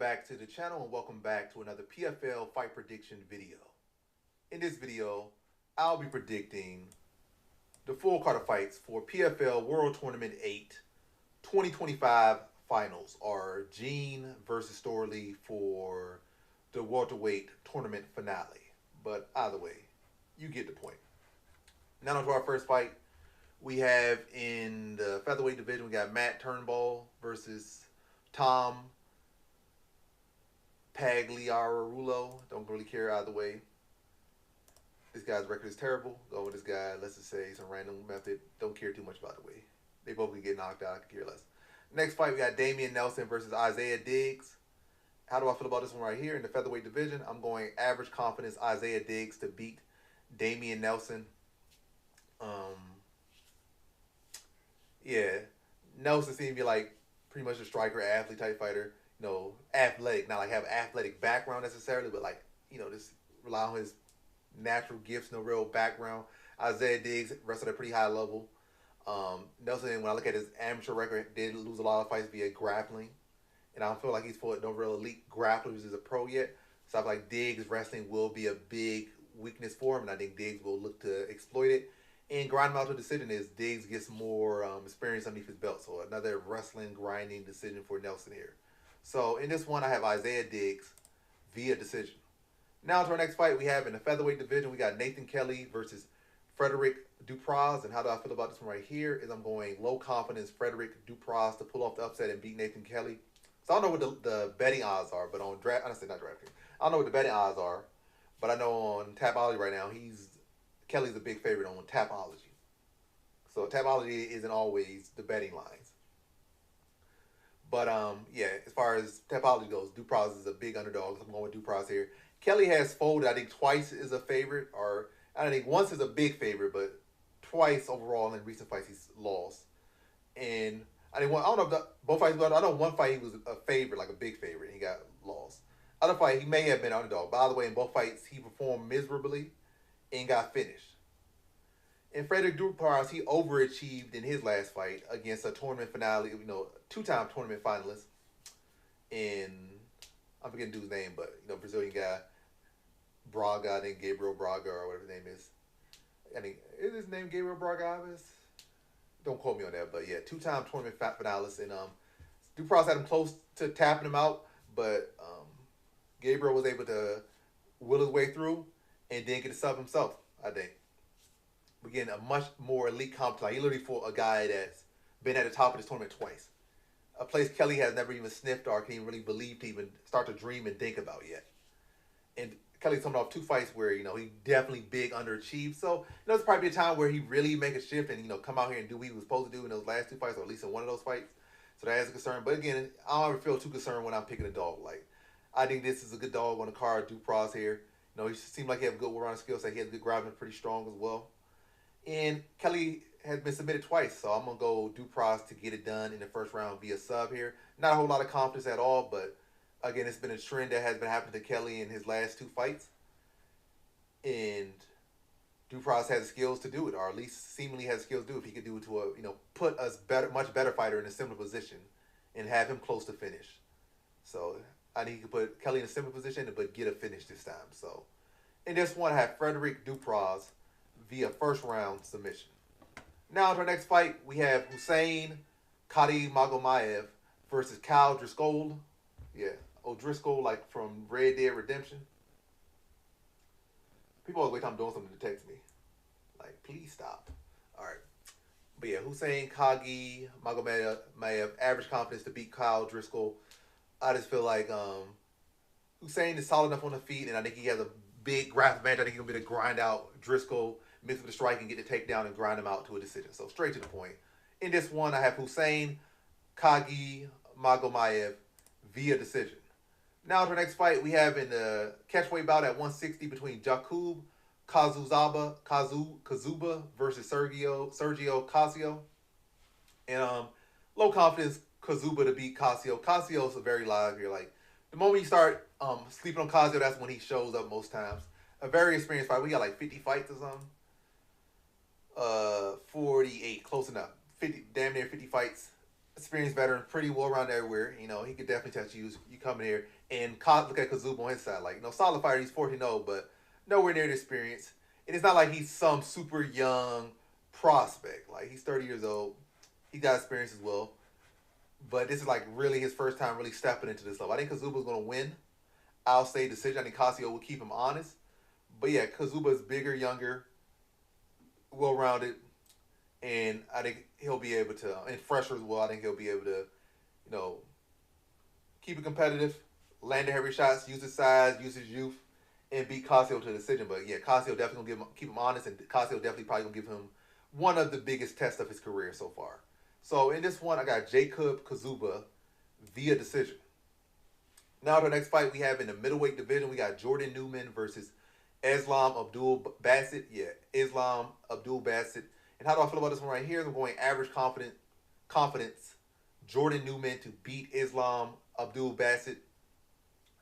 back to the channel and welcome back to another PFL fight prediction video. In this video, I'll be predicting the full card of fights for PFL World Tournament 8 2025 finals, or Gene versus Storley for the welterweight tournament finale. But either way, you get the point. Now on to our first fight. We have in the featherweight division, we got Matt Turnbull versus Tom Pagliarulo. Don't really care either way. This guy's record is terrible. Go with this guy. Let's just say some random method. Don't care too much about the way. They both could get knocked out. I could care less. Next fight, we got Damian Nelson versus Isaiah Diggs. How do I feel about this one right here? In the featherweight division, I'm going average confidence Isaiah Diggs to beat Damian Nelson. Yeah, Nelson seems to be like pretty much a striker, athlete type fighter. You know, athletic, not like have an athletic background necessarily, but like, you know, just rely on his natural gifts, no real background. Isaiah Diggs wrestled at a pretty high level. Nelson, when I look at his amateur record, did lose a lot of fights via grappling. And I don't feel like he's fought no real elite grapplers as a pro yet. So I feel like Diggs wrestling will be a big weakness for him, and I think Diggs will look to exploit it. And grind him out to a decision is Diggs gets more experience underneath his belt. So another wrestling grinding decision for Nelson here. So in this one, I have Isaiah Diggs via decision. Now to our next fight, we have in the featherweight division, we got Nathan Kelly versus Frederick Dupraz. And how do I feel about this one right here is I'm going low confidence Frederick Dupraz to pull off the upset and beat Nathan Kelly. So I don't know what the betting odds are, but on draft, honestly not drafting. I don't know what the betting odds are, but I know on Tapology right now, Kelly's a big favorite on Tapology. So Tapology isn't always the betting lines. But yeah, as far as Tapology goes, Dupraz is a big underdog. So I'm going with Dupraz here. Kelly has folded, I think twice is a favorite, or I think once is a big favorite, but twice overall in recent fights he's lost. And I think I don't know if both fights, but I know one fight he was a favorite, like a big favorite, and he got lost. Other fight he may have been underdog. By the way, in both fights he performed miserably and got finished. And Frederick Dupraz, he overachieved in his last fight against a tournament finale, you know, two-time tournament finalist in, I'm forgetting the dude's name, but, you know, Brazilian guy, Braga, I think Gabriel Braga or whatever his name is. I think, is his name Gabriel Braga? Don't quote me on that, but yeah, two-time tournament finalist. And Dupraz had him close to tapping him out, but Gabriel was able to will his way through and then get the sub himself, I think. Again, a much more elite competition. He literally fought a guy that's been at the top of this tournament twice. A place Kelly has never even sniffed or can even really believe to even start to dream and think about yet. And Kelly's coming off two fights where, you know, he definitely big underachieved. So, you know, it's probably a time where he really make a shift and, you know, come out here and do what he was supposed to do in those last two fights, or at least in one of those fights. So that is a concern. But again, I don't ever feel too concerned when I'm picking a dog. Like, I think this is a good dog on the card, Dupraz here. You know, he seemed like he had a good all-around skill set. He has good grappling, pretty strong as well. And Kelly has been submitted twice, so I'm going to go Dupraz to get it done in the first round via sub here. Not a whole lot of confidence at all, but again, it's been a trend that has been happening to Kelly in his last two fights. And Dupraz has the skills to do it, or at least seemingly has the skills to do it. If he could do it to a, you know, put a much better fighter in a similar position and have him close to finish. So I think he could put Kelly in a similar position, but get a finish this time. So in this one, I have Frederick Dupraz via first round submission. Now to our next fight, we have Hussein Kadimagomaev versus Kyle Driscoll. Yeah, Driscoll, like from Red Dead Redemption. People always wait till I'm doing something to text me. Like, please stop. All right. But yeah, Hussein Kadimagomaev, average confidence to beat Kyle Driscoll. I just feel like Hussein is solid enough on the feet, and I think he has a big graphic match. I think he'll be able to grind out Driscoll, mix with the strike, and get the takedown and grind him out to a decision. So straight to the point. In this one, I have Hussein Kadimagomaev via decision. Now to the next fight, we have in the catchweight bout at 160 between Jakub Kaszuba versus Sergio Cossio. And low confidence Kaszuba to beat Cossio. Cossio's very live here. Like, the moment you start sleeping on Cossio, that's when he shows up most times. A very experienced fighter. We got like 50 fights or something. 48, close enough. 50, damn near 50 fights. Experienced veteran, pretty well rounded everywhere. You know, he could definitely touch you. You come in here, And look at Kaszuba on his side. Like, solid fighter. He's 14-0, but nowhere near the experience. And it's not like he's some super young prospect. Like, he's 30 years old. He got experience as well. But this is like really his first time really stepping into this level. I think Kaszuba's going to win. I'll say decision. I think Cossio will keep him honest. But yeah, Kaszuba's bigger, younger, well-rounded. And I think he'll be able to, and fresher as well, I think he'll be able to, keep it competitive, land the heavy shots, use his size, use his youth, and beat Cossio to the decision. But yeah, Cossio definitely gonna keep him honest, and Cossio definitely probably gonna give him one of the biggest tests of his career so far. So in this one, I got Jacob Kaszuba via decision. Now to the next fight we have in the middleweight division, we got Jordan Newman versus Islam Abdul Basset. Yeah, Islam Abdul Basset. And how do I feel about this one right here? I'm going average confidence. Jordan Newman to beat Islam Abdul Basset.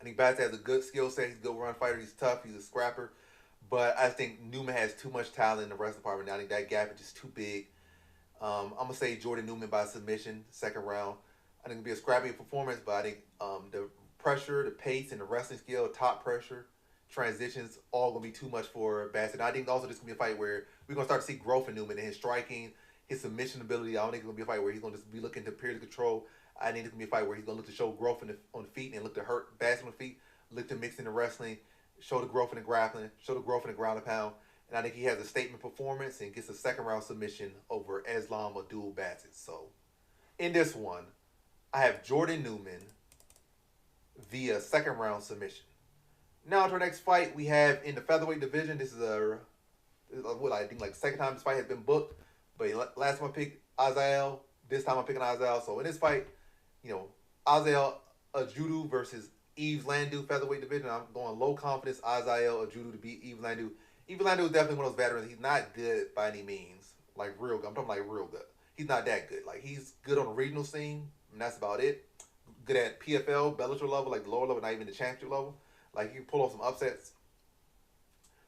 I think Basset has a good skill set. He's a good run fighter. He's tough. He's a scrapper. But I think Newman has too much talent in the wrestling department. I think that gap is just too big. I'm going to say Jordan Newman by submission, second round. I think it'll be a scrappy performance, but I think the pressure, the pace, and the wrestling skill, top pressure, transitions, all going to be too much for Basset. I think also this is going to be a fight where we're going to start to see growth in Newman in his striking, his submission ability. I don't think it's going to be a fight where he's going to just be looking to purely control. I think it's going to be a fight where he's going to look to show growth on the feet and look to hurt Basset on the feet, look to mix in the wrestling, show the growth in the grappling, show the growth in the ground and pound. And I think he has a statement performance and gets a second round submission over Islam Abdul Basset. So in this one, I have Jordan Newman via second round submission. Now to our next fight we have in the featherweight division. This is what I think like second time this fight has been booked. But last time I picked Azael, this time I'm picking Azael. So in this fight, Azael Adjoudj versus Yves Landu featherweight division. I'm going low confidence Azael Adjoudj to beat Yves Landu. Yves Landu is definitely one of those veterans. He's not good by any means. Like real good. I'm talking like real good. He's not that good. Like he's good on the regional scene, and that's about it. Good at PFL, Bellator level, like the lower level, not even the championship level. Like he can pull off some upsets.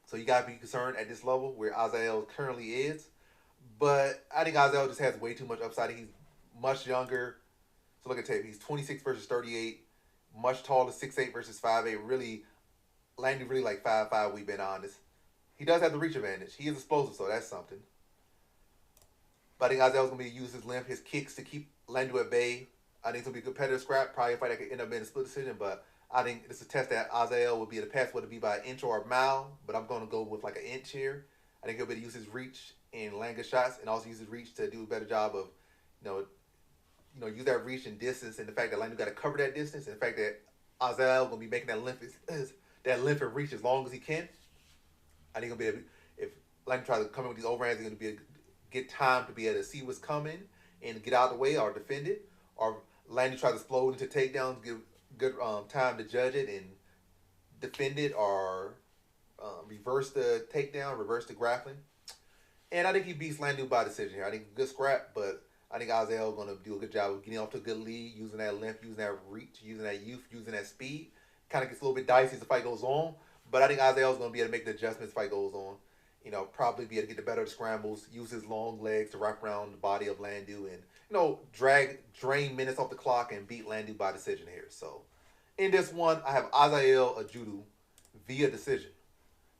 So you gotta be concerned at this level where Azael currently is. But I think Azael just has way too much upside. He's much younger. So look at tape. He's 26 versus 38. Much taller, 6'8 versus 5'8. Really, Landu really like 5'5", we've been honest. He does have the reach advantage. He is explosive, so that's something. But I think Azael's going to use his length, his kicks to keep Landu at bay. I think it's going to be a competitive scrap. Probably a fight that could end up being a split decision, but I think it's a test that Azael would be able to pass, whether it be by an inch or a mile, but I'm going to go with like an inch here. I think he'll be able to use his reach and land good shots, and also use his reach to do a better job of, use that reach and distance, and the fact that Landu got to cover that distance, and the fact that Azael going to be making that length and reach as long as he can. I think he'll be able, if Landu tries to come in with these overhands, he's going to be able to get time to be able to see what's coming and get out of the way or defend it. Or Landu tries to explode into takedowns, give good time to judge it and defend it, or reverse the takedown, reverse the grappling. And I think he beats Landu by decision here. I think good scrap, but I think Azael is going to do a good job of getting off to a good lead, using that length, using that reach, using that youth, using that speed. Kind of gets a little bit dicey as the fight goes on, but I think Azael is going to be able to make the adjustments as the fight goes on. Probably be able to get the better of the scrambles, use his long legs to wrap around the body of Landu, and drain minutes off the clock and beat Landu by decision here. So in this one, I have Azael Adjoudj via decision.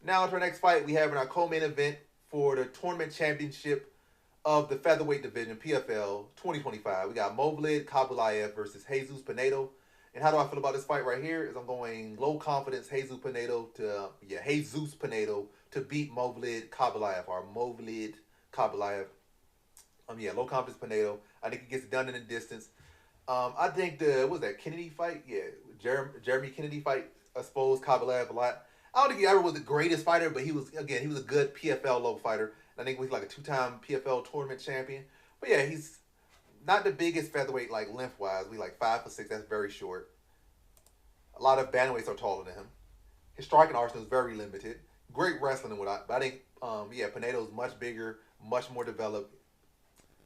Now to our next fight we have in our co-main event for the tournament championship of the featherweight division, PFL 2025. We got Khaybulaev versus Jesus Pinedo. And how do I feel about this fight right here? Is I'm going low confidence Jesus Pinedo to beat Khaybulaev or Khaybulaev. Low confidence Pinedo. I think he gets it done in the distance. I think Kennedy fight? Yeah, Jeremy Kennedy fight exposed Khaybulaev a lot. I don't think he ever was the greatest fighter, but he was a good PFL level fighter. I think he's like a 2-time PFL tournament champion. But yeah, he's not the biggest featherweight like length-wise. We like 5'6". That's very short. A lot of bantamweights are taller than him. His striking arsenal is very limited. Great wrestling and whatnot. But I think Pinedo is much bigger, much more developed.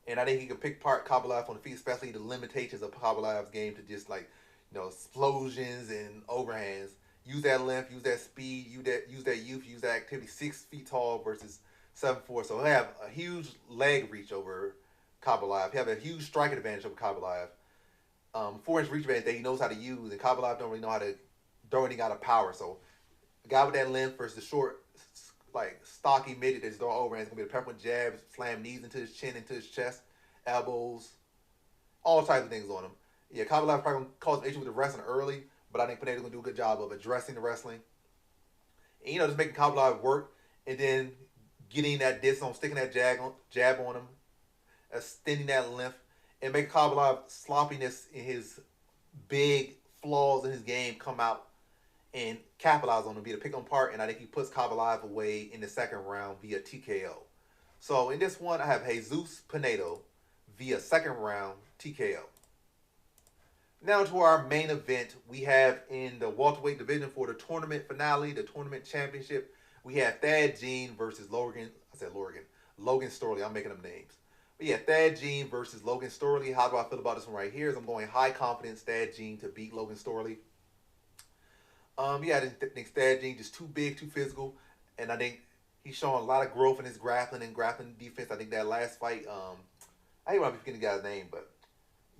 And I think he can pick apart Khaybulaev on the feet, especially the limitations of Khaybulaev's game to just explosions and overhands. Use that length, use that speed, use that youth, use that activity. 6 feet tall versus 7'4". So he'll have a huge leg reach over Khaybulaev. He'll have a huge striking advantage over Khaybulaev. 4-inch reach advantage that he knows how to use, and Khaybulaev don't really know how to throw anything out of power. So a guy with that length versus the short, like stocky midget that's throwing overhands, gonna be the peppermint jabs, slam knees into his chin, into his chest, elbows, all types of things on him. Yeah, Khaybulaev probably gonna cause an issue with the wrestling early, but I think Pinedo gonna do a good job of addressing the wrestling. And, just making Khaybulaev work, and then getting that distance on, sticking that jab on him, extending that length, and making Khaybulaev sloppiness in his big flaws in his game come out and capitalize on him, be the pick on part, and I think he puts Khaybulaev away in the second round via TKO. So in this one, I have Jesus Pinedo via second round TKO. Now to our main event, we have in the welterweight division for the tournament finale, the tournament championship, we have Thad Jean versus Logan Storley. I'm making them names. But yeah, Thad Jean versus Logan Storley. How do I feel about this one right here? I'm going high confidence Thad Jean to beat Logan Storley. I think Thad Jean just too big, too physical, and I think he's showing a lot of growth in his grappling and grappling defense. I think that last fight, I hate when I'm forgetting the guy's name, but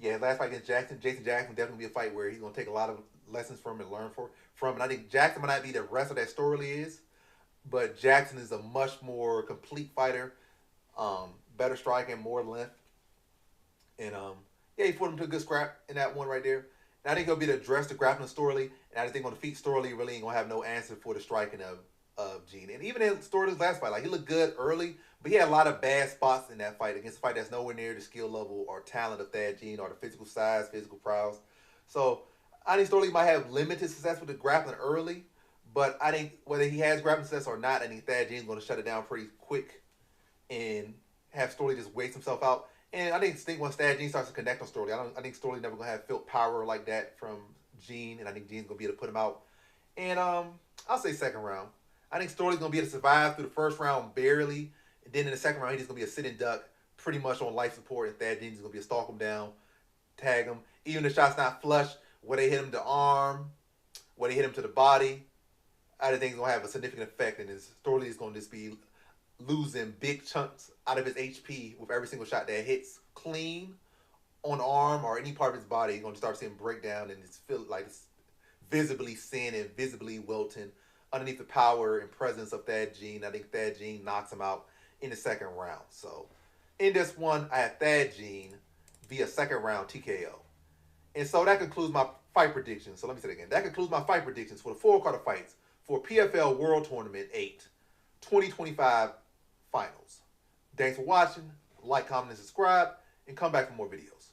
yeah, last fight against Jason Jackson, definitely be a fight where he's going to take a lot of lessons from and learn from. And I think Jackson might not be the wrestler that Storley is, but Jackson is a much more complete fighter, better striking, more length. And he put him to a good scrap in that one right there. And I think he'll be to address the grappling Storley, and I just think on defeat Storley really ain't gonna have no answer for the striking of Jean. And even in Storley's last fight, like he looked good early, but he had a lot of bad spots in that fight against a fight that's nowhere near the skill level or talent of Thad Jean or the physical size, physical prowess. So I think Storley might have limited success with the grappling early, but I think whether he has grappling success or not, I think Thad Jean's gonna shut it down pretty quick and have Storley just waste himself out. And I think once Thad Jean starts to connect on Storley, I think Storley never gonna have felt power like that from Jean, and I think Jean's gonna be able to put him out. And I'll say second round. I think Storley's gonna be able to survive through the first round barely, and then in the second round he's just gonna be a sitting duck, pretty much on life support. And Thad Jean's gonna be a stalk him down, tag him. Even if the shot's not flush, where they hit him to arm, where they hit him to the body, I think it's gonna have a significant effect, and Storley is gonna just be losing big chunks out of his HP with every single shot that hits clean on arm or any part of his body. You're going to start seeing breakdown, and it's feel like it's visibly thin and visibly wilting underneath the power and presence of Thad Jean. I think Thad Jean knocks him out in the second round. So in this one, I have Thad Jean via second round TKO. And so that concludes my fight predictions. So let me say it again. That concludes my fight predictions for the four Carter fights for PFL World Tournament 8 2025 Finals. Thanks for watching. Like, comment, and subscribe, and come back for more videos.